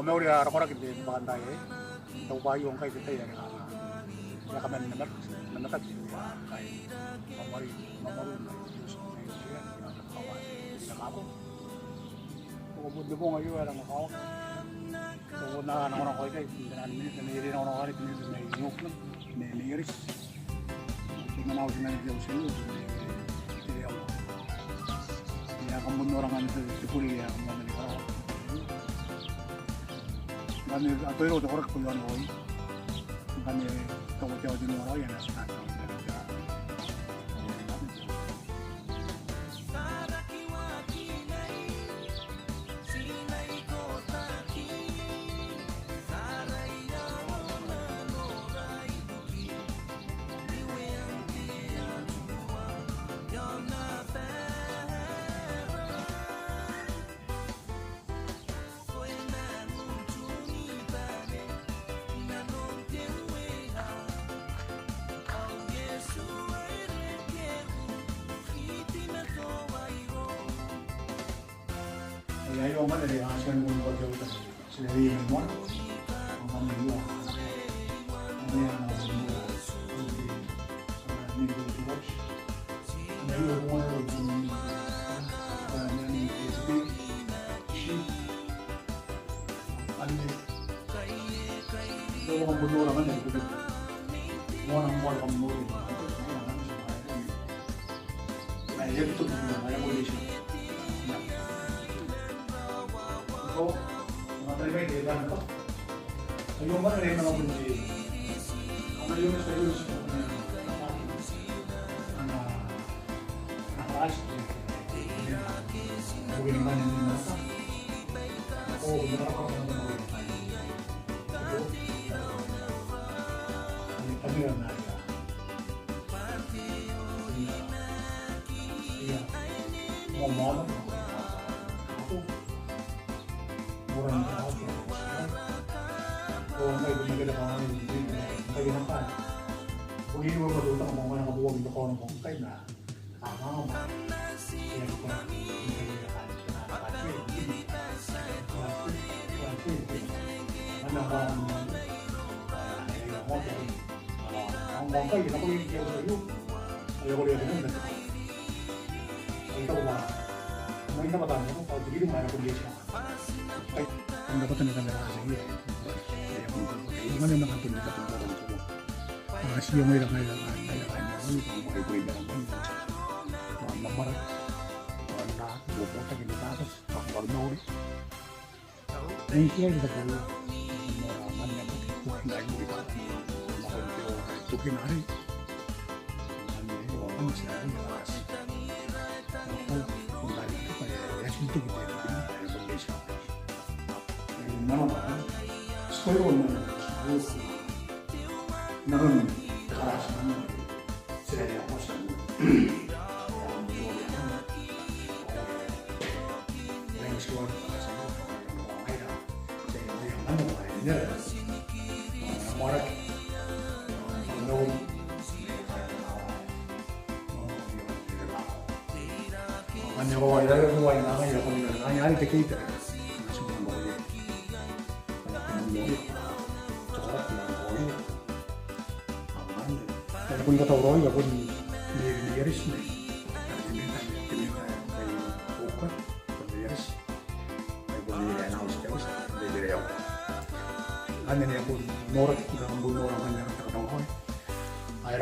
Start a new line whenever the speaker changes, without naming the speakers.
me uri ara kite bagandai tau bayu ang kai kita ya ya kamen namat ya kai mamaru na Diyos na ya kawan na ako ko mo ngayon ara makawak so na orang ko kay naniri na orang ko may ngok na may niris tingnan ako sa Diyos sa iyo ya kamu orang kan itu kuliah kamu dari orang kan atau itu orang kuliah orang kan tahu jauh di luar yang nasihat ya yo mana dari hasil pun buat jauh sendiri memang alhamdulillah ini yang mau ini itu watch ini yo mau ini SB sheet ini yo mau bunuh orang kan itu orang mau bunuh nah ya itu ada polisi materi di dalam itu, ayam mana yang nama kunci, ayam serius, anak kelas, mungkin mana yang mana, oh benar apa yang mana, ini kami orang Naga, iya, mau mana, aku orang tahu oh may gumagala ka ngayon kayo na pa kung hindi mo matuta kung mga nakabuwag ito ko ng kong time na nakakama kaya ko na hindi kayo nakakasya ang bangkay kita ko yung kaya sa iyo ayaw ko rin naman ay ito ba may namatang mo pag hindi mo mayroon kong siya ang dapat na nagkandala sa iyo mana nak atur dekat orang tua. Masih yang mereka ada mau pakai kue dalam ini. Nomor anda buat lagi di atas faktor nol. Ini sih kita perlu orang yang bukan lagi di atas. Mohon itu kinari. Ini orang masih ada di atas. Kembali kepada ya situ kita ada Indonesia. Nama apa? Sekolah mana? namun keras namun sudah diaposan yang sekolah keras orang ada jadi yang mana lainnya orang menurut hanya orang ada orang yang namanya hanya ada kita Kung kataw roy ako ni Yaris na tinita ay bukat kung Yaris ay kung i-announce ka sa bibiri ako ano niya kung morat na ang buno ang kanyang takatang ko ay